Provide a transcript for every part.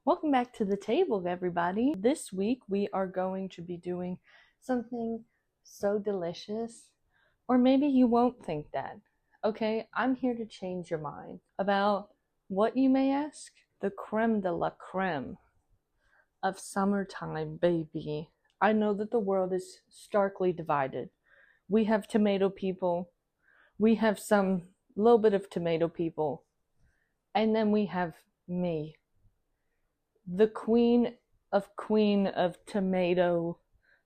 Welcome back to the table, everybody. This week we are going to be doing something so delicious, or maybe you won't think that. Okay, I'm here to change your mind about what you may ask. The creme de la creme of summertime, baby. I know that the world is starkly divided. We have tomato people, we have some little bit of tomato people, and then we have me, the queen of tomato.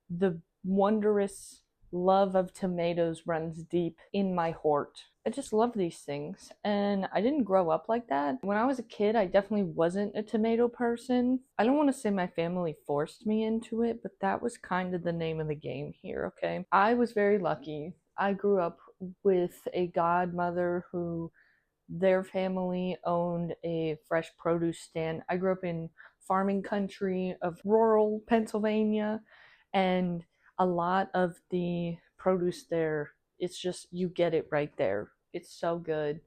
The wondrous love of tomatoes runs deep in my heart. I just love these things, and I didn't grow up like that. When I was a kid, I definitely wasn't a tomato person. I don't want to say my family forced me into it, but that was kind of the name of the game here, okay? I was very lucky. I grew up with a godmother who their family owned a fresh produce stand. I grew up in farming country of rural Pennsylvania, and a lot of the produce there, it's just you get it right there. It's so good.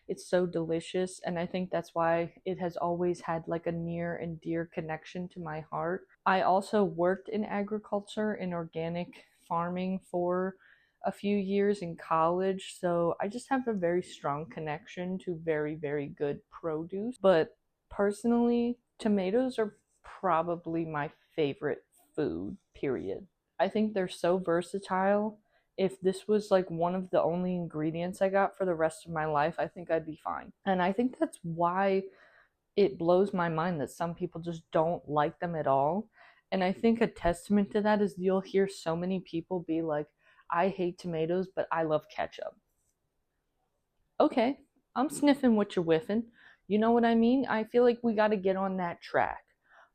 It's so delicious, and I think that's why it has always had like a near and dear connection to my heart. I also worked in agriculture and organic farming for a few years in college, so I just have a very strong connection to very, very good produce. But personally, tomatoes are probably my favorite food, period. I think they're so versatile. If this was like one of the only ingredients I got for the rest of my life, I think I'd be fine. And I think that's why it blows my mind that some people just don't like them at all. And I think a testament to that is you'll hear so many people be like, I hate tomatoes, but I love ketchup. Okay, I'm sniffing what you're whiffing. You know what I mean? I feel like we got to get on that track.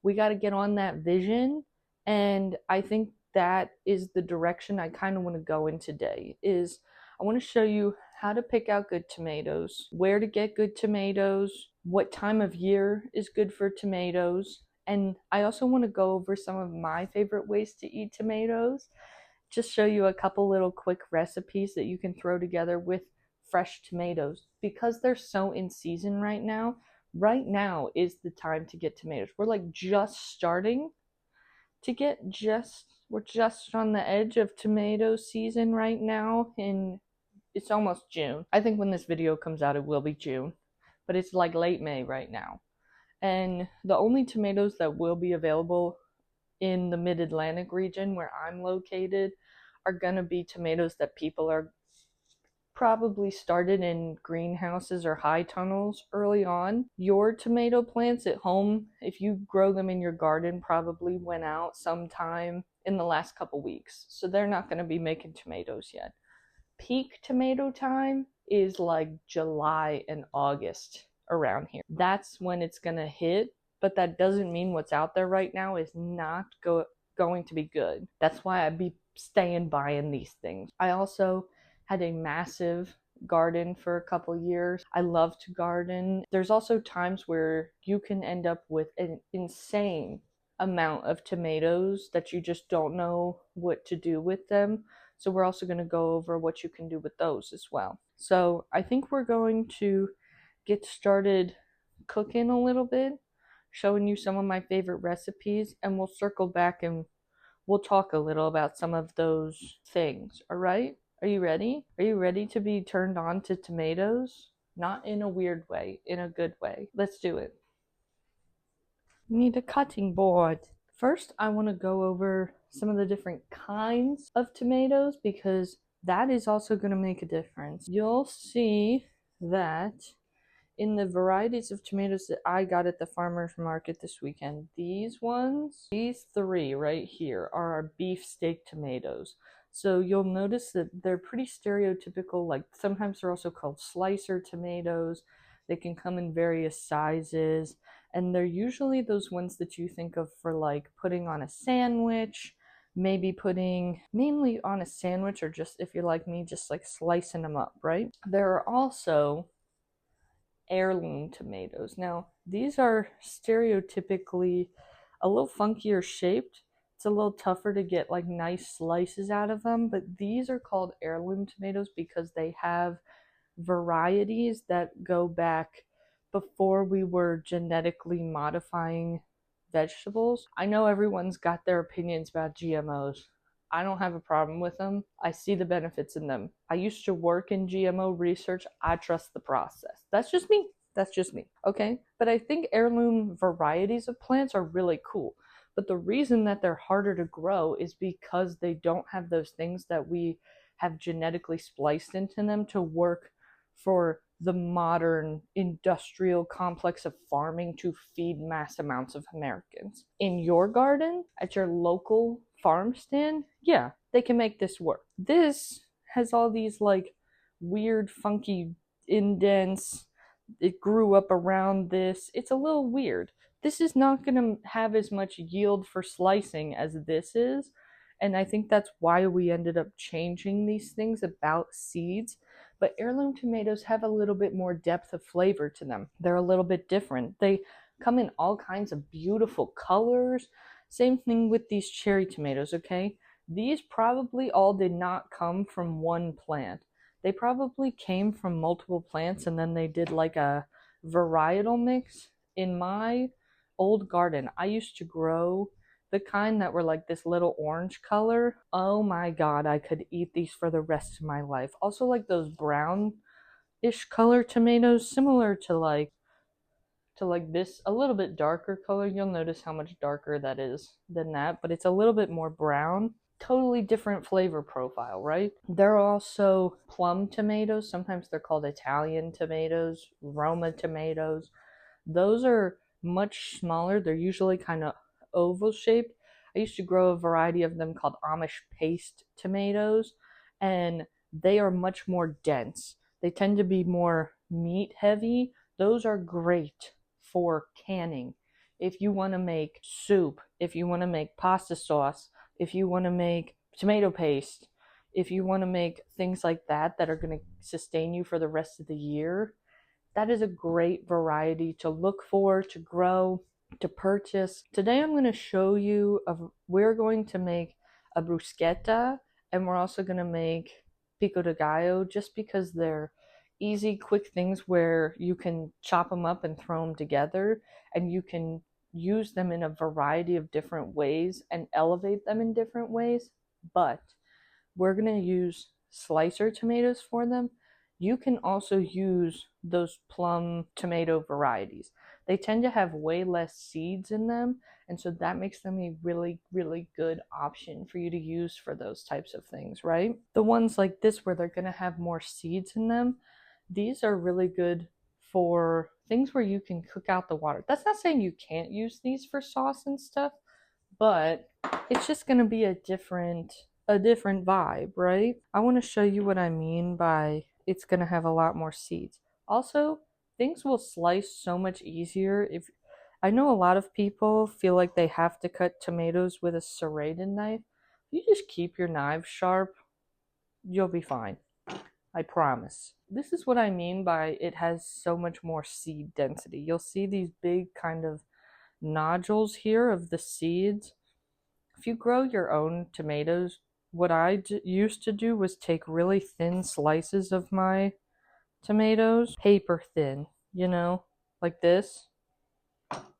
We got to get on that vision, and I think that is the direction I kind of want to go in today. Is I want to show you how to pick out good tomatoes, where to get good tomatoes, what time of year is good for tomatoes, and I also want to go over some of my favorite ways to eat tomatoes. Just show you a couple little quick recipes that you can throw together with fresh tomatoes because they're so in season right now. Right now is the time to get tomatoes. We're like just starting to get we're just on the edge of tomato season right now, and it's almost June. I think when this video comes out it will be June, but it's like late May right now. And the only tomatoes that will be available in the mid-Atlantic region where I'm located are going to be tomatoes that people are probably started in greenhouses or high tunnels early on. Your tomato plants at home, if you grow them in your garden, probably went out sometime in the last couple weeks. So they're not going to be making tomatoes yet. Peak tomato time is like July and August around here. That's when it's going to hit, but that doesn't mean what's out there right now is not going to be good. That's why I'd be staying buying these things. I also had a massive garden for a couple years. I love to garden. There's also times where you can end up with an insane amount of tomatoes that you just don't know what to do with them. So we're also going to go over what you can do with those as well. So I think we're going to get started cooking a little bit, showing you some of my favorite recipes, and we'll circle back and we'll talk a little about some of those things. All right? Are you ready? Are you ready to be turned on to tomatoes? Not in a weird way, in a good way. Let's do it. Need a cutting board. First, I want to go over some of the different kinds of tomatoes because that is also going to make a difference. You'll see that in the varieties of tomatoes that I got at the farmer's market this weekend, these three right here are our beefsteak tomatoes. So you'll notice that they're pretty stereotypical, like sometimes they're also called slicer tomatoes. They can come in various sizes, and they're usually those ones that you think of for like putting on a sandwich, maybe putting mainly on a sandwich, or just if you're like me, just like slicing them up, right? There are also heirloom tomatoes. Now, these are stereotypically a little funkier shaped. It's a little tougher to get like nice slices out of them, but these are called heirloom tomatoes because they have varieties that go back before we were genetically modifying vegetables. I know everyone's got their opinions about GMOs. I don't have a problem with them. I see the benefits in them. I used to work in GMO research. I trust the process. That's just me. That's just me. Okay? But I think heirloom varieties of plants are really cool. But the reason that they're harder to grow is because they don't have those things that we have genetically spliced into them to work for the modern industrial complex of farming to feed mass amounts of Americans. In your garden, at your local farm stand, yeah, they can make this work. This has all these like weird, funky indents. It grew up around this. It's a little weird. This is not going to have as much yield for slicing as this is. And I think that's why we ended up changing these things about seeds. But heirloom tomatoes have a little bit more depth of flavor to them. They're a little bit different. They come in all kinds of beautiful colors. Same thing with these cherry tomatoes, okay? These probably all did not come from one plant. They probably came from multiple plants and then they did like a varietal mix. In my old garden, I used to grow the kind that were like this little orange color. Oh my god, I could eat these for the rest of my life. Also like those brown-ish color tomatoes, similar to like this, a little bit darker color. You'll notice how much darker that is than that, but it's a little bit more brown. Totally different flavor profile, right? There are also plum tomatoes. Sometimes they're called Italian tomatoes, Roma tomatoes. Those are much smaller. They're usually kind of oval shaped. I used to grow a variety of them called Amish paste tomatoes, and they are much more dense. They tend to be more meat heavy. Those are great for canning. If you want to make soup, if you want to make pasta sauce, if you want to make tomato paste, if you want to make things like that that are going to sustain you for the rest of the year, that is a great variety to look for, to grow, to purchase. Today I'm going to show you, we're going to make a bruschetta, and we're also going to make pico de gallo, just because they're easy, quick things where you can chop them up and throw them together, and you can use them in a variety of different ways and elevate them in different ways. But we're going to use slicer tomatoes for them. You can also use those plum tomato varieties. They tend to have way less seeds in them, and so that makes them a really, really good option for you to use for those types of things, right? The ones like this where they're going to have more seeds in them, these are really good for things where you can cook out the water. That's not saying you can't use these for sauce and stuff, but it's just going to be a different vibe, right? I want to show you what I mean by it's going to have a lot more seeds. Also, things will slice so much easier if I know a lot of people feel like they have to cut tomatoes with a serrated knife. If you just keep your knives sharp, you'll be fine. I promise. This is what I mean by it has so much more seed density. You'll see these big kind of nodules here of the seeds. If you grow your own tomatoes, what I used to do was take really thin slices of my tomatoes, paper thin, you know, like this.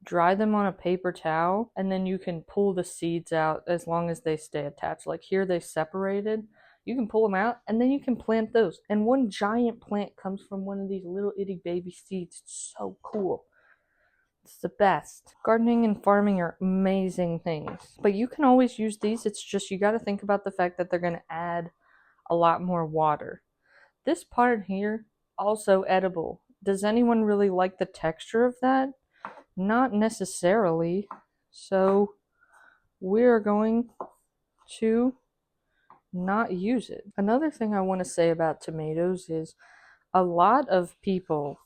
Dry them on a paper towel, and then you can pull the seeds out as long as they stay attached. Like here they separated. You can pull them out, and then you can plant those. And one giant plant comes from one of these little itty baby seeds. It's so cool. It's the best. Gardening and farming are amazing things. But you can always use these. It's just you got to think about the fact that they're going to add a lot more water. This part here, also edible. Does anyone really like the texture of that? Not necessarily. So we're going to not use it. Another thing I want to say about tomatoes is a lot of people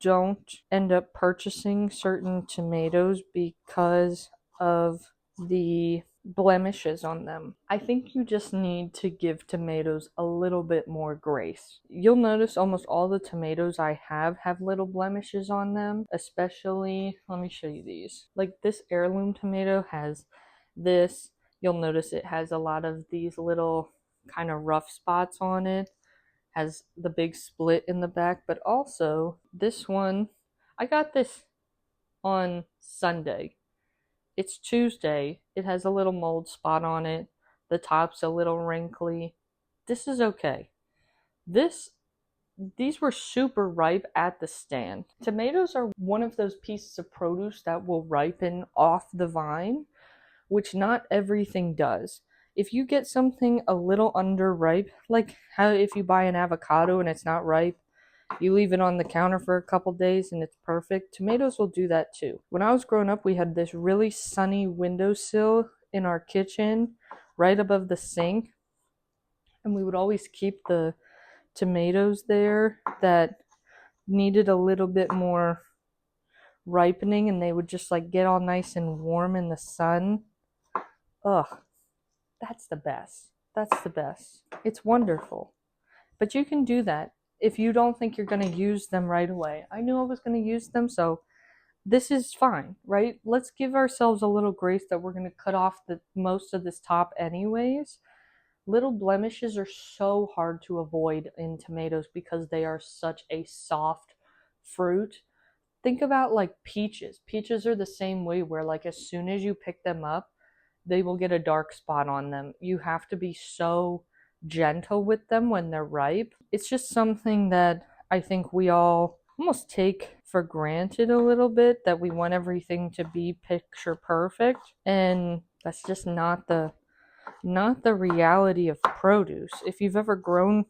don't end up purchasing certain tomatoes because of the blemishes on them. I think you just need to give tomatoes a little bit more grace. You'll notice almost all the tomatoes I have little blemishes on them, especially, let me show you these. Like this heirloom tomato has this. You'll notice it has a lot of these little kind of rough spots on it. Has the big split in the back, but also this one, I got this on Sunday. It's Tuesday. It has a little mold spot on it. The top's a little wrinkly. This is okay. These were super ripe at the stand. Tomatoes are one of those pieces of produce that will ripen off the vine, which not everything does. If you get something a little underripe, like how if you buy an avocado and it's not ripe, you leave it on the counter for a couple days and it's perfect. Tomatoes will do that too. When I was growing up, we had this really sunny windowsill in our kitchen right above the sink, and we would always keep the tomatoes there that needed a little bit more ripening, and they would just like get all nice and warm in the sun. Ugh, that's the best. That's the best. It's wonderful. But you can do that if you don't think you're going to use them right away. I knew I was going to use them, so this is fine, right? Let's give ourselves a little grace that we're going to cut off the most of this top anyways. Little blemishes are so hard to avoid in tomatoes because they are such a soft fruit. Think about like peaches. Peaches are the same way, where like as soon as you pick them up, they will get a dark spot on them. You have to be so gentle with them when they're ripe. It's just something that I think we all almost take for granted a little bit, that we want everything to be picture perfect, and that's just not the reality of produce. If you've ever grown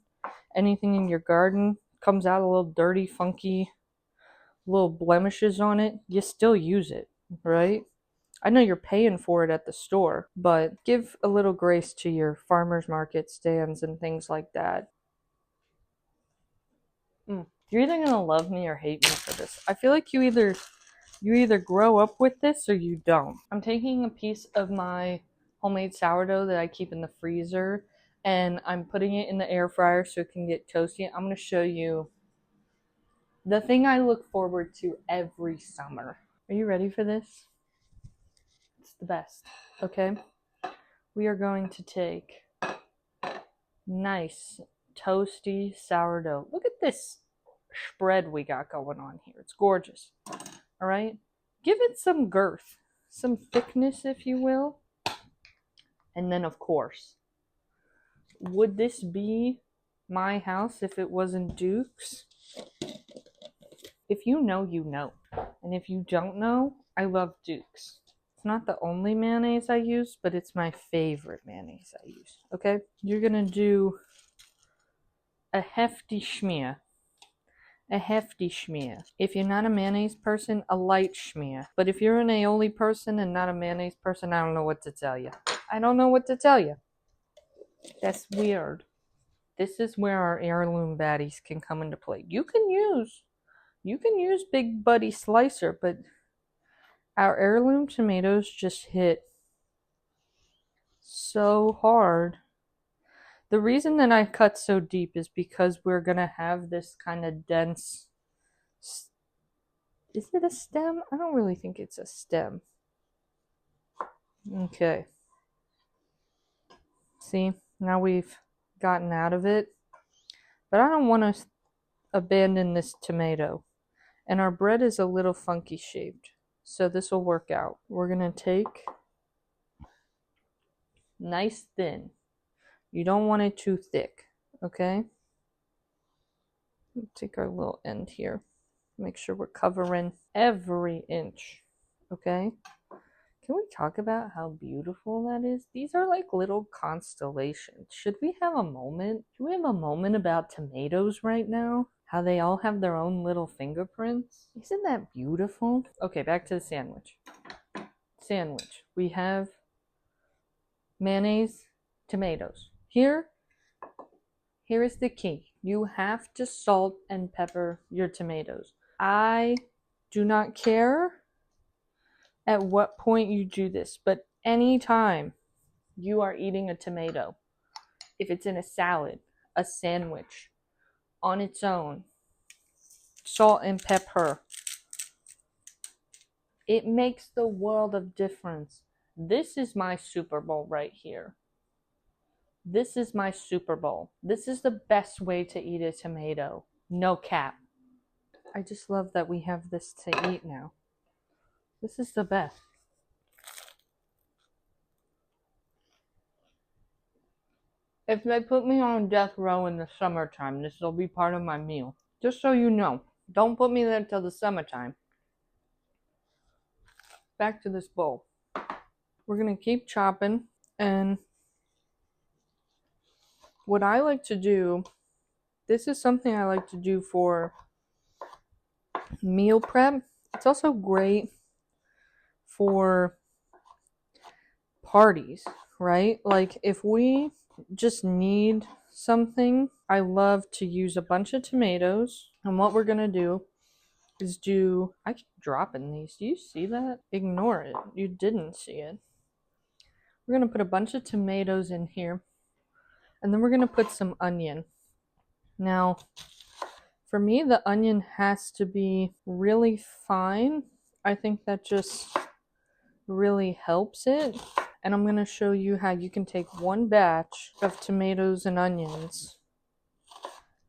anything in your garden, comes out a little dirty, funky, little blemishes on it, you still use it, right? I know you're paying for it at the store, but give a little grace to your farmers market stands and things like that. You're either gonna love me or hate me for this. I feel like you either grow up with this or you don't. I'm taking a piece of my homemade sourdough that I keep in the freezer, and I'm putting it in the air fryer so it can get toasty. I'm going to show you the thing I look forward to every summer. Are you ready for this? It's the best. Okay? We are going to take nice toasty sourdough. Look at this spread we got going on here. It's gorgeous. All right? Give it some girth, some thickness, if you will. And then, of course, would this be my house if it wasn't Duke's? If you know, you know. And if you don't know, I love Duke's. It's not the only mayonnaise I use, but it's my favorite mayonnaise I use. Okay? You're going to do a hefty schmear. A hefty schmear. If you're not a mayonnaise person, a light schmear. But if you're an aioli person and not a mayonnaise person, I don't know what to tell you. I don't know what to tell you. That's weird. This is where our heirloom baddies can come into play. You can use Big Buddy Slicer, but our heirloom tomatoes just hit so hard. The reason that I cut so deep is because we're going to have this kind of dense... Is it a stem? I don't really think it's a stem. Okay. See, now we've gotten out of it. But I don't want to abandon this tomato. And our bread is a little funky shaped, so this will work out. We're going to take nice thin. You don't want it too thick, okay? Take our little end here. Make sure we're covering every inch, okay? Can we talk about how beautiful that is? These are like little constellations. Should we have a moment? Should we have a moment about tomatoes right now? How they all have their own little fingerprints? Isn't that beautiful? Okay, back to the sandwich. Sandwich. We have mayonnaise, tomatoes. Here is the key. You have to salt and pepper your tomatoes. I do not care at what point you do this, but anytime you are eating a tomato, if it's in a salad, a sandwich, on its own, salt and pepper, it makes the world of difference. This is my Super Bowl right here. This is my Super Bowl. This is the best way to eat a tomato. No cap. I just love that we have this to eat now. This is the best. If they put me on death row in the summertime, this will be part of my meal. Just so you know. Don't put me there till the summertime. Back to this bowl. We're going to keep chopping. And what I like to do, this is something I like to do for meal prep. It's also great for parties, right? Like if we just need something, I love to use a bunch of tomatoes. And what we're going to do is I keep dropping these. Do you see that? Ignore it. You didn't see it. We're going to put a bunch of tomatoes in here. And then we're going to put some onion. Now, for me, the onion has to be really fine. I think that just really helps it. And I'm going to show you how you can take one batch of tomatoes and onions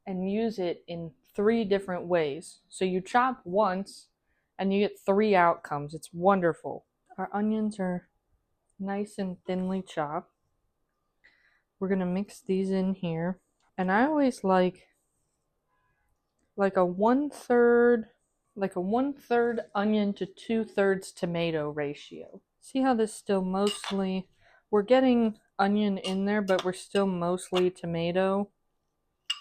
and use it in 3 different ways. So you chop once and you get 3 outcomes. It's wonderful. Our onions are nice and thinly chopped. We're going to mix these in here. And I always like a 1/3 onion to 2/3 tomato ratio. See how this still mostly, we're getting onion in there, but we're still mostly tomato.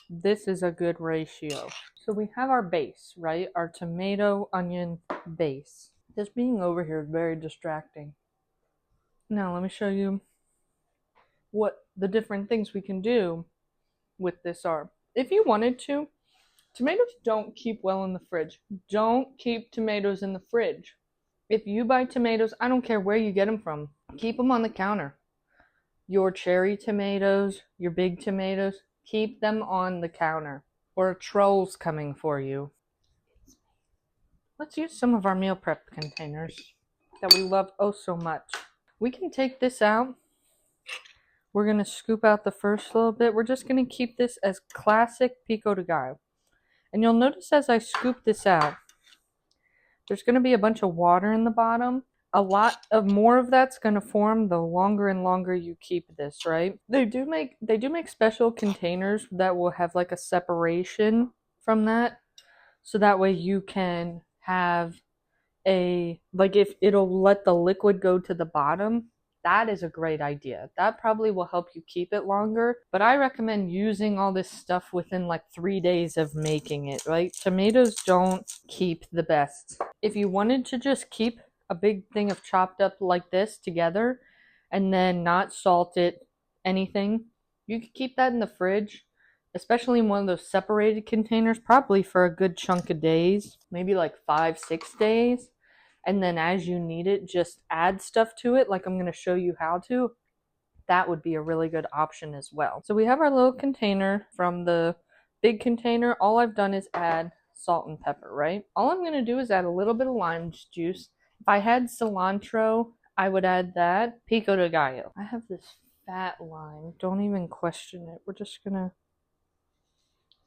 This is a good ratio. So we have our base, right? Our tomato onion base. This being over here is very distracting. Now let me show you what the different things we can do with this are. If you wanted to, tomatoes don't keep well in the fridge. Don't keep tomatoes in the fridge. If you buy tomatoes, I don't care where you get them from. Keep them on the counter. Your cherry tomatoes, your big tomatoes, keep them on the counter. Or a troll's coming for you. Let's use some of our meal prep containers that we love oh so much. We can take this out. We're going to scoop out the first little bit. We're just going to keep this as classic pico de gallo. And you'll notice as I scoop this out, there's going to be a bunch of water in the bottom. A lot of more of that's going to form the longer and longer you keep this, right? They do make special containers that will have like a separation from that. So that way you can have if it'll let the liquid go to the bottom. That is a great idea. That probably will help you keep it longer. But I recommend using all this stuff within like 3 days of making it, right? Tomatoes don't keep the best. If you wanted to just keep a big thing of chopped up like this together and then not salt it, anything, you could keep that in the fridge, especially in one of those separated containers, probably for a good chunk of days, maybe like 5-6 days. And then as you need it, just add stuff to it, like I'm going to show you how to. That would be a really good option as well. So we have our little container from the big container. All I've done is add salt and pepper, right? All I'm going to do is add a little bit of lime juice. If I had cilantro, I would add that. Pico de gallo. I have this fat lime. Don't even question it. We're just going to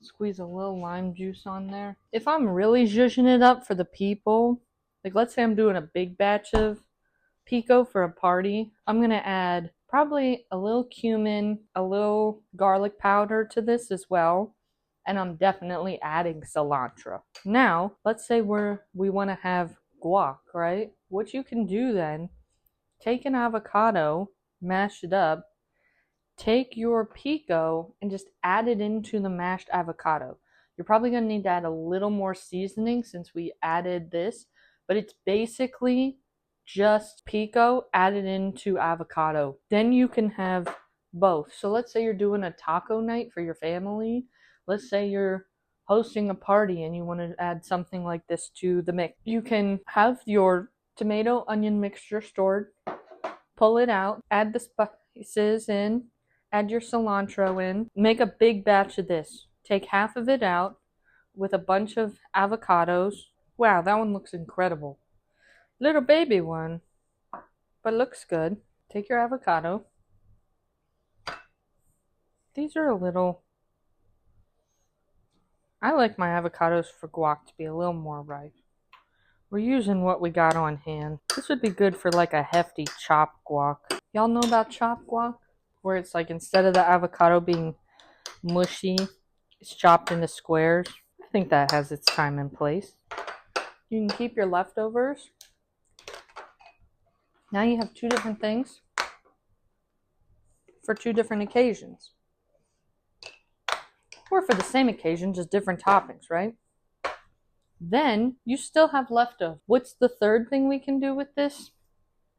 squeeze a little lime juice on there. If I'm really zhuzhing it up for the people, like let's say I'm doing a big batch of pico for a party, I'm going to add probably a little cumin, a little garlic powder to this as well. And I'm definitely adding cilantro. Now, let's say we want to have guac, right? What you can do then, take an avocado, mash it up, take your pico and just add it into the mashed avocado. You're probably going to need to add a little more seasoning since we added this, but it's basically just pico added into avocado. Then you can have both. So let's say you're doing a taco night for your family. Let's say you're hosting a party and you want to add something like this to the mix. You can have your tomato onion mixture stored, pull it out, add the spices in, add your cilantro in, make a big batch of this. Take half of it out with a bunch of avocados. Wow, that one looks incredible. Little baby one, but looks good. Take your avocado. These are a little I like my avocados for guac to be a little more ripe. We're using what we got on hand. This would be good for like a hefty chopped guac. Y'all know about chopped guac? Where it's like instead of the avocado being mushy, it's chopped into squares. I think that has its time and place. You can keep your leftovers. Now you have two different things for two different occasions. Or for the same occasion, just different toppings, right? Then you still have leftovers. What's the third thing we can do with this?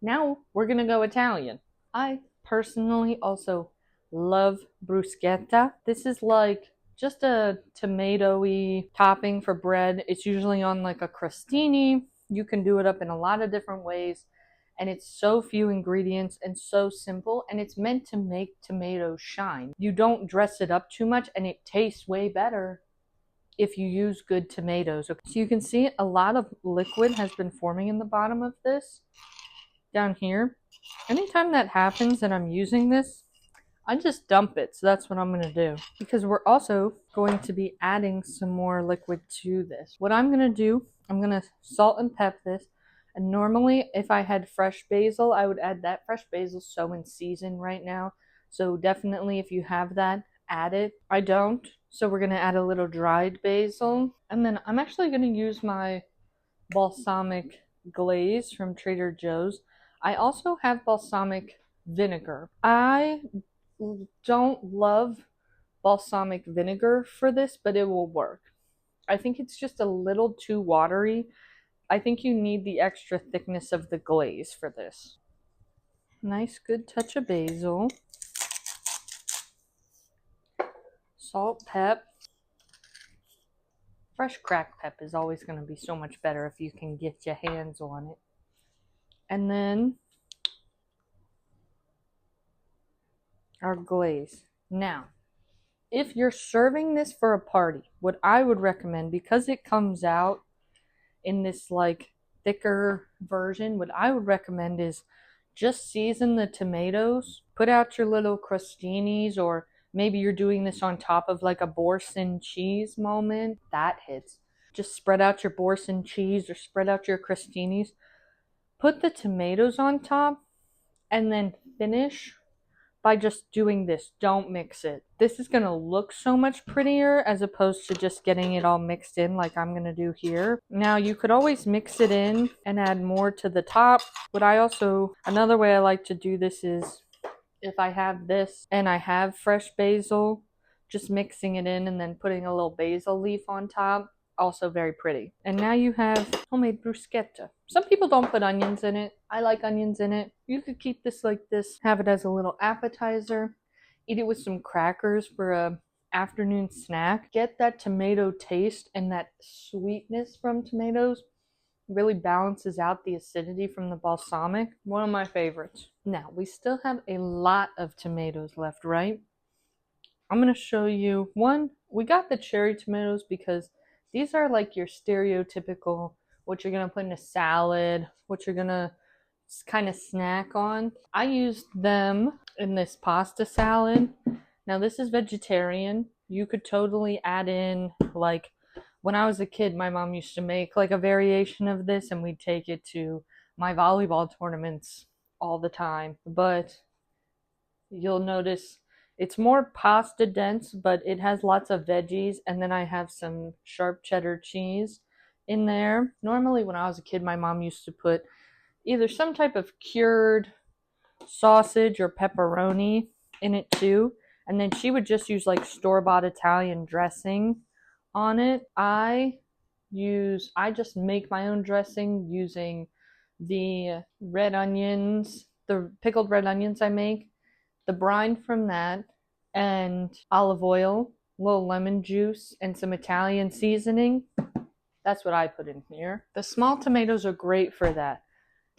Now we're gonna go Italian. I personally also love bruschetta. This is like just a tomato-y topping for bread. It's usually on like a crostini. You can do it up in a lot of different ways. And it's so few ingredients and so simple, and it's meant to make tomatoes shine. You don't dress it up too much, and it tastes way better if you use good tomatoes. So you can see a lot of liquid has been forming in the bottom of this down here. Anytime that happens and I'm using this, I just dump it. So that's what I'm going to do, because we're also going to be adding some more liquid to this. What I'm going to do, I'm going to salt and pep this. And normally if I had fresh basil, I would add that. Fresh basil so in season right now. So definitely if you have that, add it. I don't. So we're going to add a little dried basil. And then I'm actually going to use my balsamic glaze from Trader Joe's. I also have balsamic vinegar. I don't love balsamic vinegar for this, but it will work. I think it's just a little too watery. I think you need the extra thickness of the glaze for this. Nice good touch of basil. Salt, pep. Fresh cracked pep is always going to be so much better if you can get your hands on it. And then our glaze. Now, if you're serving this for a party, what I would recommend, because it comes out in this like thicker version, what I would recommend is just season the tomatoes, put out your little crostinis, or maybe you're doing this on top of like a Boursin cheese moment. That hits. Just spread out your Boursin cheese or spread out your crostinis. Put the tomatoes on top and then finish by just doing this. Don't mix it. This is going to look so much prettier as opposed to just getting it all mixed in like I'm going to do here. Now you could always mix it in and add more to the top. But another way I like to do this is if I have this and I have fresh basil, just mixing it in and then putting a little basil leaf on top. Also very pretty. And now you have homemade bruschetta. Some people don't put onions in it. I like onions in it. You could keep this like this, have it as a little appetizer, eat it with some crackers for a afternoon snack. Get that tomato taste, and that sweetness from tomatoes really balances out the acidity from the balsamic. One of my favorites. Now, we still have a lot of tomatoes left, right? I'm going to show you one. We got the cherry tomatoes because these are like your stereotypical, what you're going to put in a salad, what you're going to kind of snack on. I used them in this pasta salad. Now this is vegetarian. You could totally add in, like when I was a kid, my mom used to make like a variation of this and we'd take it to my volleyball tournaments all the time. But you'll notice it's more pasta dense, but it has lots of veggies. And then I have some sharp cheddar cheese in there. Normally when I was a kid, my mom used to put either some type of cured sausage or pepperoni in it too. And then she would just use like store-bought Italian dressing on it. I just make my own dressing using the red onions, the pickled red onions I make, the brine from that, and olive oil, a little lemon juice, and some Italian seasoning. That's what I put in here. The small tomatoes are great for that.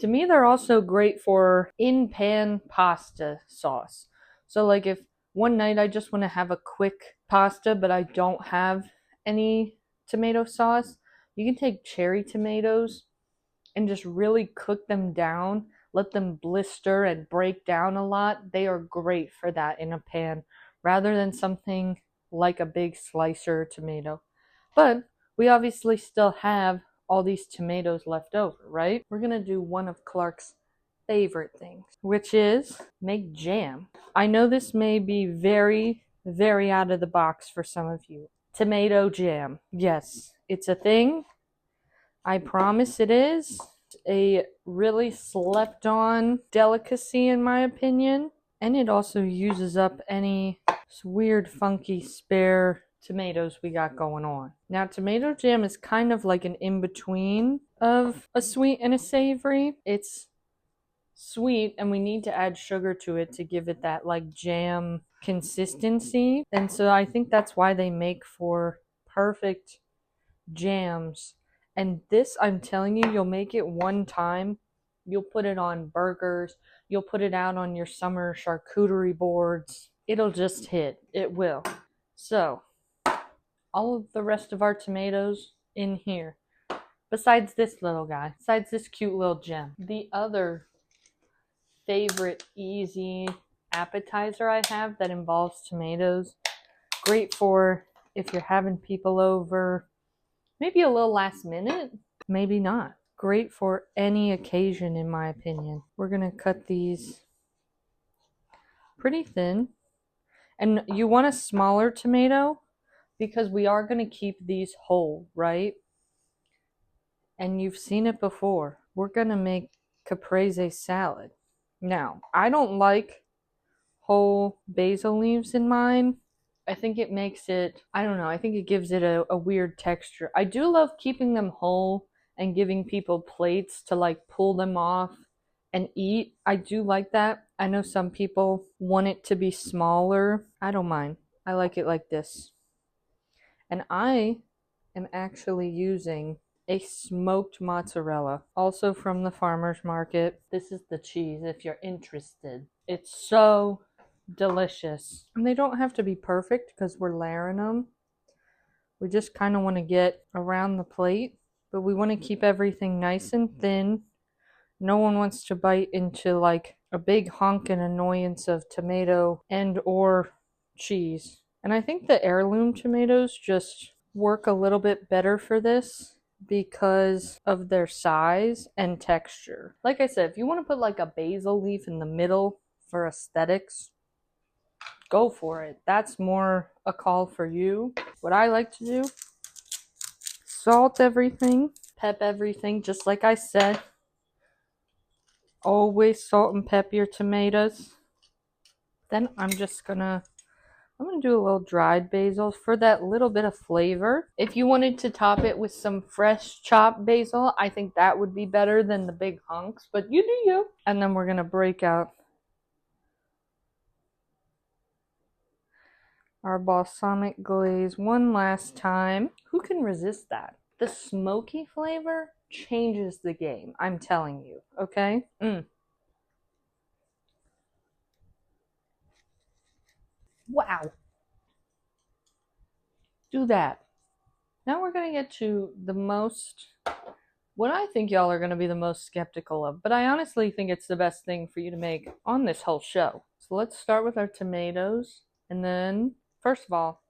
To me, they're also great for in-pan pasta sauce. So like if one night I just want to have a quick pasta, but I don't have any tomato sauce, you can take cherry tomatoes and just really cook them down, let them blister and break down a lot. They are great for that in a pan rather than something like a big slicer tomato. But we obviously still have all these tomatoes left over, right? We're gonna do one of Clark's favorite things, which is make jam. I know this may be very, very out of the box for some of you. Tomato jam. Yes, it's a thing. I promise it is. A really slept on delicacy in my opinion. And it also uses up any weird funky spare tomatoes we got going on. Now tomato jam is kind of like an in-between of a sweet and a savory. It's sweet and we need to add sugar to it to give it that like jam consistency. And so I think that's why they make for perfect jams. And this, I'm telling you, you'll make it one time. You'll put it on burgers. You'll put it out on your summer charcuterie boards. It'll just hit. It will. So, all of the rest of our tomatoes in here. Besides this little guy. Besides this cute little gem. The other favorite easy appetizer I have that involves tomatoes. Great for if you're having people over. Maybe a little last minute, maybe not. Great for any occasion in my opinion. We're gonna cut these pretty thin. And you want a smaller tomato because we are gonna keep these whole, right? And you've seen it before. We're gonna make caprese salad. Now, I don't like whole basil leaves in mine. I think it makes it, I don't know, I think it gives it a weird texture. I do love keeping them whole and giving people plates to like pull them off and eat. I do like that. I know some people want it to be smaller. I don't mind. I like it like this. And I am actually using a smoked mozzarella, also from the farmer's market. This is the cheese if you're interested. It's so delicious. And they don't have to be perfect because we're layering them. We just kind of want to get around the plate, but we want to keep everything nice and thin. No one wants to bite into like a big honking annoyance of tomato and or cheese. And I think the heirloom tomatoes just work a little bit better for this because of their size and texture. Like I said, if you want to put like a basil leaf in the middle for aesthetics, go for it. That's more a call for you. What I like to do, salt everything, pep everything, just like I said. Always salt and pep your tomatoes. Then I'm gonna do a little dried basil for that little bit of flavor. If you wanted to top it with some fresh chopped basil, I think that would be better than the big hunks, but you do you. And then we're gonna break out our balsamic glaze one last time. Who can resist that? The smoky flavor changes the game, I'm telling you, okay? Wow. Do that. Now we're going to get to what I think y'all are going to be the most skeptical of, but I honestly think it's the best thing for you to make on this whole show. So let's start with our tomatoes, and then, first of all,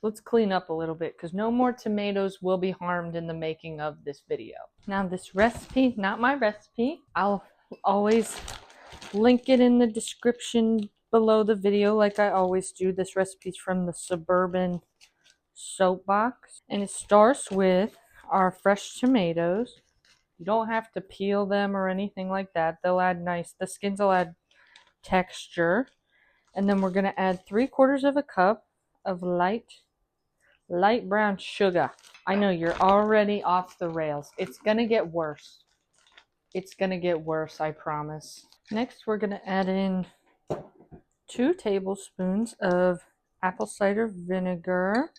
let's clean up a little bit because no more tomatoes will be harmed in the making of this video. Now this recipe, not my recipe, I'll always link it in the description below the video like I always do. This recipe's from the Suburban Soapbox, and it starts with our fresh tomatoes. You don't have to peel them or anything like that. They'll add the skins will add texture. And then we're going to add 3/4 of a cup of light brown sugar. I know you're already off the rails. It's going to get worse. It's going to get worse, I promise. Next, we're going to add in 2 tablespoons of apple cider vinegar.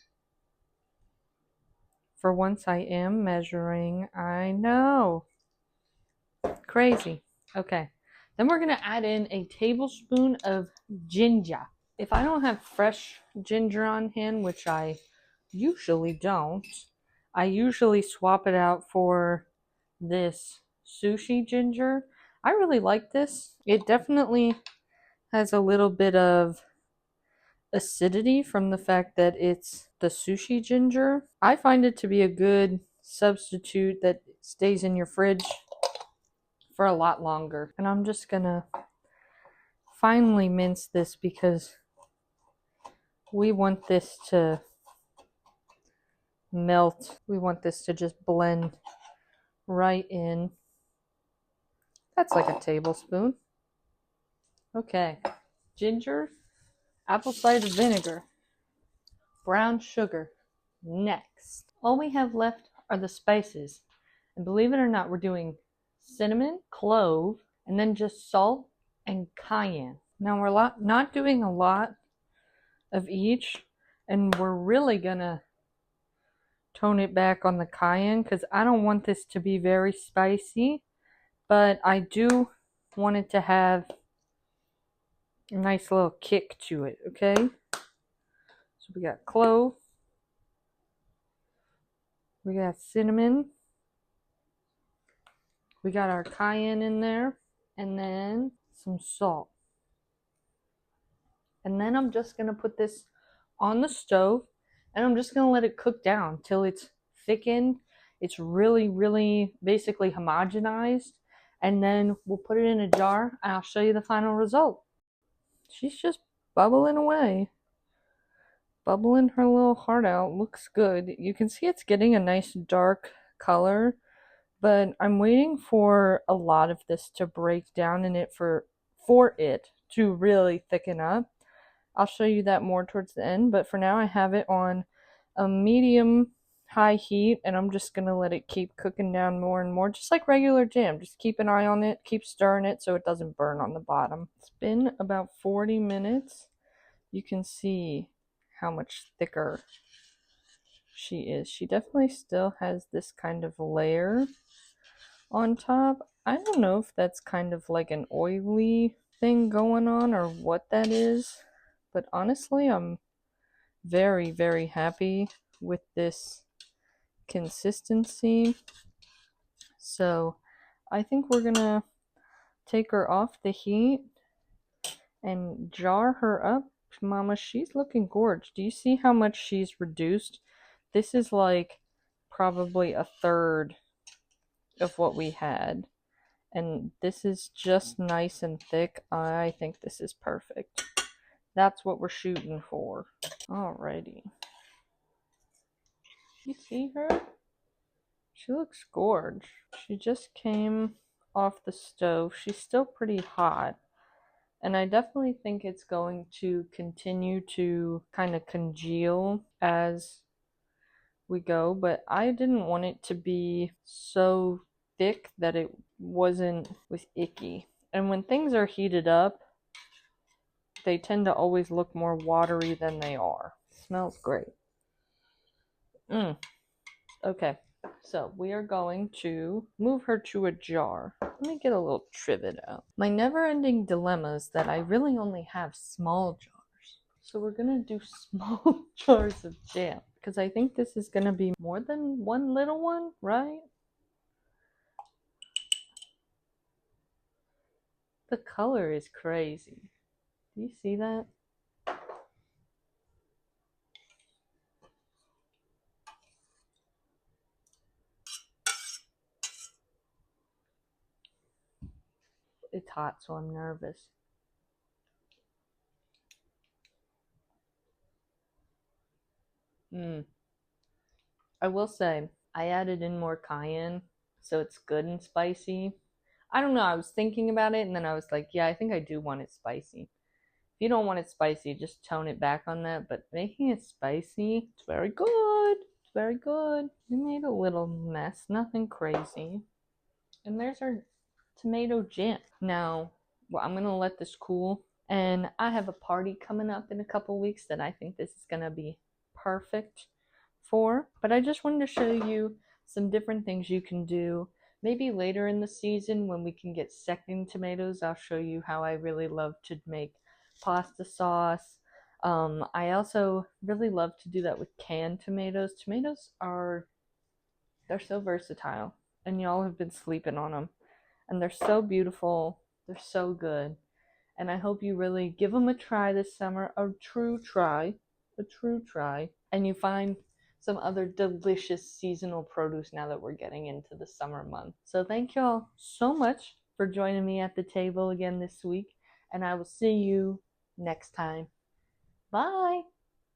For once I am measuring, I know. Crazy. Okay. Then we're going to add in a tablespoon of ginger. If I don't have fresh ginger on hand, which I usually don't, I usually swap it out for this sushi ginger. I really like this. It definitely has a little bit of acidity from the fact that it's the sushi ginger. I find it to be a good substitute that stays in your fridge for a lot longer. And I'm just gonna finely mince this because we want this to melt. We want this to just blend right in. That's like a tablespoon. Okay. Ginger, apple cider vinegar, brown sugar. Next. All we have left are the spices. And believe it or not, we're doing cinnamon, clove, and then just salt and cayenne. Now we're not doing a lot of each, and we're really gonna tone it back on the cayenne because I don't want this to be very spicy, but I do want it to have a nice little kick to it, okay? So we got clove, we got cinnamon, we got our cayenne in there, and then some salt. And then I'm just going to put this on the stove, and I'm just going to let it cook down till it's thickened. It's really, really basically homogenized. And then we'll put it in a jar, and I'll show you the final result. She's just bubbling away. Bubbling her little heart out. Looks good. You can see it's getting a nice dark color, but I'm waiting for a lot of this to break down in it for it to really thicken up. I'll show you that more towards the end, but for now I have it on a medium high heat, and I'm just going to let it keep cooking down more and more, just like regular jam. Just keep an eye on it, keep stirring it so it doesn't burn on the bottom. It's been about 40 minutes. You can see how much thicker she is. She definitely still has this kind of layer on top. I don't know if that's kind of like an oily thing going on or what that is, but honestly I'm very, very happy with this consistency. So I think we're gonna take her off the heat and jar her up. Mama, she's looking gorgeous. Do you see how much she's reduced? This is like probably a third of what we had, and this is just nice and thick. I think this is perfect. That's what we're shooting for. Alrighty. You see her? She looks gorgeous. She just came off the stove. She's still pretty hot, and I definitely think it's going to continue to kind of congeal as we go, but I didn't want it to be so thick that it was icky. And when things are heated up, they tend to always look more watery than they are. Smells great. Okay, so we are going to move her to a jar. Let me get a little trivet out. My never-ending dilemma is that I really only have small jars. So we're gonna do small jars of jam, because I think this is gonna be more than one little one, right? The color is crazy. Do you see that? It's hot, so I'm nervous. I will say, I added in more cayenne, so it's good and spicy. I don't know, I was thinking about it, and then I was like, yeah, I think I do want it spicy. If you don't want it spicy, just tone it back on that, but making it spicy, it's very good. It's very good. We made a little mess, nothing crazy. And there's our tomato jam. Now, well, I'm gonna let this cool, and I have a party coming up in a couple weeks that I think this is gonna be perfect for. But I just wanted to show you some different things you can do. Maybe later in the season when we can get second tomatoes, I'll show you how I really love to make pasta sauce. I also really love to do that with canned tomatoes. Tomatoes they're so versatile, and y'all have been sleeping on them. And they're so beautiful. They're so good. And I hope you really give them a try this summer, a true try, and you find some other delicious seasonal produce now that we're getting into the summer month. So thank y'all so much for joining me at the table again this week, and I will see you next time. Bye.